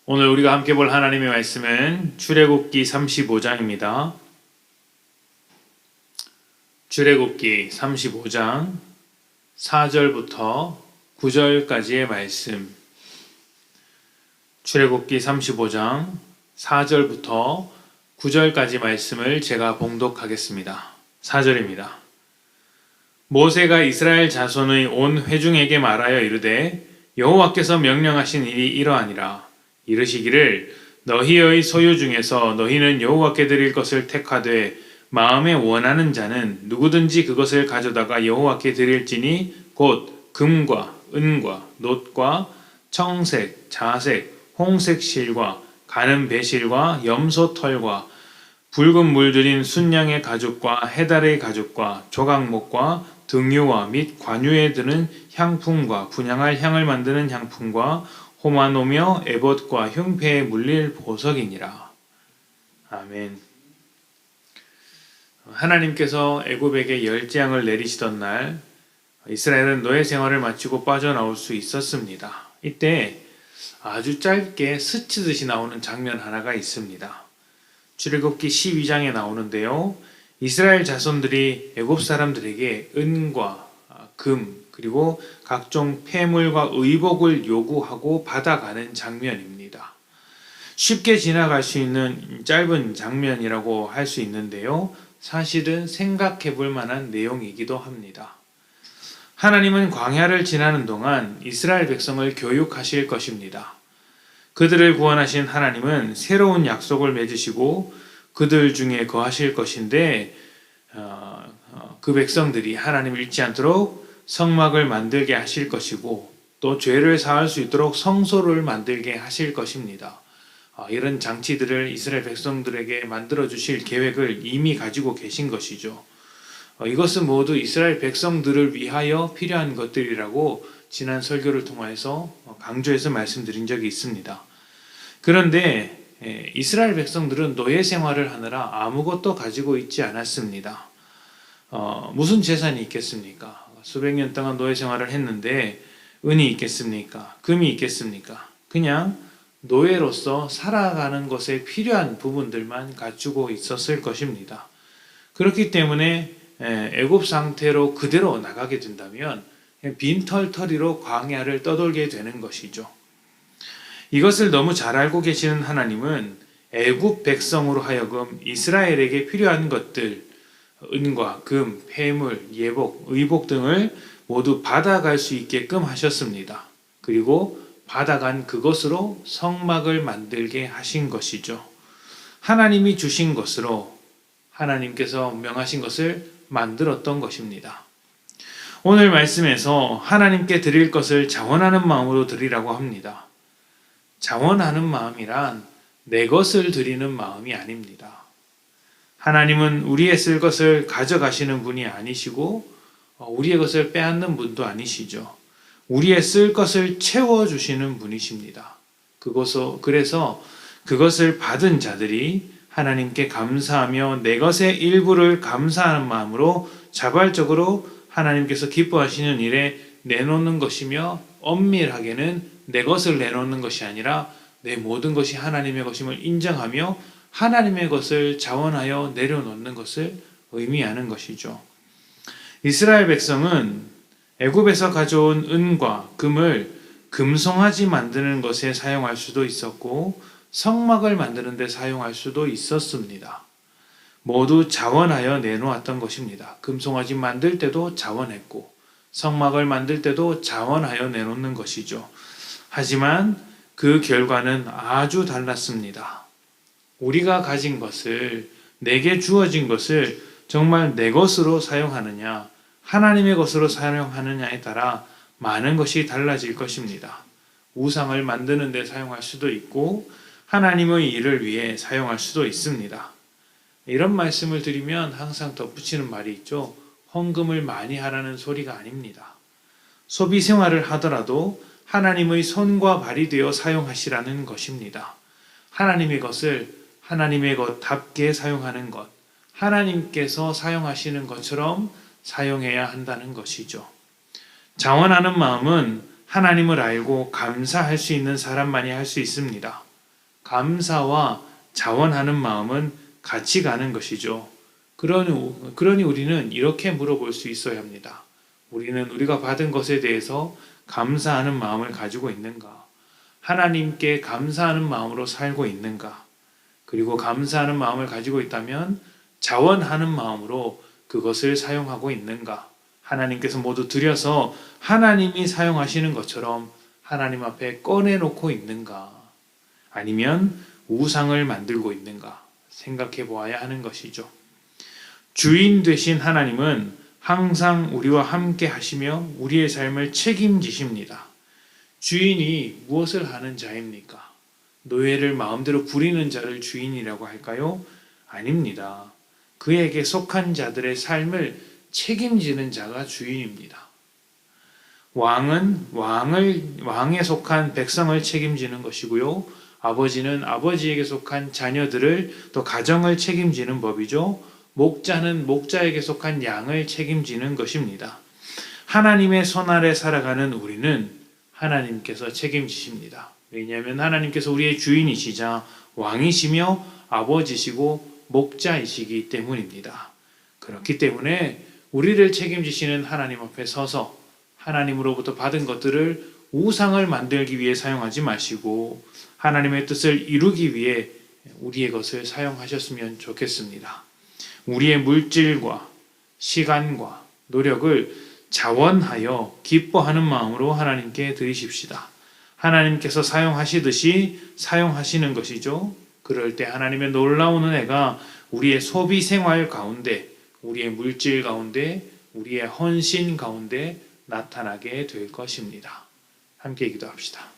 오늘 우리가 함께 볼 하나님의 말씀은 출애굽기 35장입니다. 출애굽기 35장 4절부터 9절까지의 말씀. 출애굽기 35장 4절부터 9절까지 말씀을 제가 봉독하겠습니다. 4절입니다. 모세가 이스라엘 자손의 온 회중에게 말하여 이르되 여호와께서 명령하신 일이 이러하니라. 이르시기를 너희의 소유 중에서 너희는 여호와께 드릴 것을 택하되 마음에 원하는 자는 누구든지 그것을 가져다가 여호와께 드릴지니 곧 금과 은과 놋과 청색, 자색, 홍색 실과 가는 배실과 염소 털과 붉은 물들인 순양의 가죽과 해달의 가죽과 조각목과 등유와 및 관유에 드는 향품과 분향할 향을 만드는 향품과 호마노며 에봇과 흉패에 물릴 보석이니라. 아멘. 하나님께서 애굽에게 열 재앙을 내리시던 날 이스라엘은 노예 생활을 마치고 빠져나올 수 있었습니다. 이때 아주 짧게 스치듯이 나오는 장면 하나가 있습니다. 출애굽기 12장에 나오는데요. 이스라엘 자손들이 애굽 사람들에게 은과 금 그리고 각종 폐물과 의복을 요구하고 받아가는 장면입니다. 쉽게 지나갈 수 있는 짧은 장면이라고 할 수 있는데요. 사실은 생각해 볼 만한 내용이기도 합니다. 하나님은 광야를 지나는 동안 이스라엘 백성을 교육하실 것입니다. 그들을 구원하신 하나님은 새로운 약속을 맺으시고 그들 중에 거하실 것인데 그 백성들이 하나님을 잊지 않도록 성막을 만들게 하실 것이고 또 죄를 사할 수 있도록 성소를 만들게 하실 것입니다. 이런 장치들을 이스라엘 백성들에게 만들어 주실 계획을 이미 가지고 계신 것이죠. 이것은 모두 이스라엘 백성들을 위하여 필요한 것들이라고 지난 설교를 통해서 강조해서 말씀드린 적이 있습니다. 그런데 이스라엘 백성들은 노예 생활을 하느라 아무것도 가지고 있지 않았습니다. 무슨 재산이 있겠습니까? 수백 년 동안 노예 생활을 했는데 은이 있겠습니까? 금이 있겠습니까? 그냥 노예로서 살아가는 것에 필요한 부분들만 갖추고 있었을 것입니다. 그렇기 때문에 애굽 상태로 그대로 나가게 된다면 빈털터리로 광야를 떠돌게 되는 것이죠. 이것을 너무 잘 알고 계시는 하나님은 애굽 백성으로 하여금 이스라엘에게 필요한 것들, 은과 금, 폐물, 예복, 의복 등을 모두 받아갈 수 있게끔 하셨습니다. 그리고 받아간 그것으로 성막을 만들게 하신 것이죠. 하나님이 주신 것으로 하나님께서 명하신 것을 만들었던 것입니다. 오늘 말씀에서 하나님께 드릴 것을 자원하는 마음으로 드리라고 합니다. 자원하는 마음이란 내 것을 드리는 마음이 아닙니다. 하나님은 우리의 쓸 것을 가져가시는 분이 아니시고 우리의 것을 빼앗는 분도 아니시죠. 우리의 쓸 것을 채워주시는 분이십니다. 그래서 그것을 받은 자들이 하나님께 감사하며 내 것의 일부를 감사하는 마음으로 자발적으로 하나님께서 기뻐하시는 일에 내놓는 것이며 엄밀하게는 내 것을 내놓는 것이 아니라 내 모든 것이 하나님의 것임을 인정하며 하나님의 것을 자원하여 내려놓는 것을 의미하는 것이죠. 이스라엘 백성은 애굽에서 가져온 은과 금을 금송아지 만드는 것에 사용할 수도 있었고 성막을 만드는 데 사용할 수도 있었습니다. 모두 자원하여 내놓았던 것입니다. 금송아지 만들 때도 자원했고 성막을 만들 때도 자원하여 내놓는 것이죠. 하지만 그 결과는 아주 달랐습니다. 우리가 가진 것을, 내게 주어진 것을 정말 내 것으로 사용하느냐, 하나님의 것으로 사용하느냐에 따라 많은 것이 달라질 것입니다. 우상을 만드는 데 사용할 수도 있고 하나님의 일을 위해 사용할 수도 있습니다. 이런 말씀을 드리면 항상 덧붙이는 말이 있죠. 헌금을 많이 하라는 소리가 아닙니다. 소비 생활을 하더라도 하나님의 손과 발이 되어 사용하시라는 것입니다. 하나님의 것을 하나님의 것답게 사용하는 것, 하나님께서 사용하시는 것처럼 사용해야 한다는 것이죠. 자원하는 마음은 하나님을 알고 감사할 수 있는 사람만이 할 수 있습니다. 감사와 자원하는 마음은 같이 가는 것이죠. 그러니 우리는 이렇게 물어볼 수 있어야 합니다. 우리는 우리가 받은 것에 대해서 감사하는 마음을 가지고 있는가? 하나님께 감사하는 마음으로 살고 있는가? 그리고 감사하는 마음을 가지고 있다면 자원하는 마음으로 그것을 사용하고 있는가? 하나님께서 모두 드려서 하나님이 사용하시는 것처럼 하나님 앞에 꺼내놓고 있는가? 아니면 우상을 만들고 있는가? 생각해 보아야 하는 것이죠. 주인 되신 하나님은 항상 우리와 함께 하시며 우리의 삶을 책임지십니다. 주인이 무엇을 하는 자입니까? 노예를 마음대로 부리는 자를 주인이라고 할까요? 아닙니다. 그에게 속한 자들의 삶을 책임지는 자가 주인입니다. 왕에 속한 백성을 책임지는 것이고요. 아버지는 아버지에게 속한 자녀들을 또 가정을 책임지는 법이죠. 목자는 목자에게 속한 양을 책임지는 것입니다. 하나님의 손 아래 살아가는 우리는 하나님께서 책임지십니다. 왜냐하면 하나님께서 우리의 주인이시자 왕이시며 아버지시고 목자이시기 때문입니다. 그렇기 때문에 우리를 책임지시는 하나님 앞에 서서 하나님으로부터 받은 것들을 우상을 만들기 위해 사용하지 마시고 하나님의 뜻을 이루기 위해 우리의 것을 사용하셨으면 좋겠습니다. 우리의 물질과 시간과 노력을 자원하여 기뻐하는 마음으로 하나님께 드리십시다. 하나님께서 사용하시듯이 사용하시는 것이죠. 그럴 때 하나님의 놀라운 은혜가 우리의 소비 생활 가운데, 우리의 물질 가운데, 우리의 헌신 가운데 나타나게 될 것입니다. 함께 기도합시다.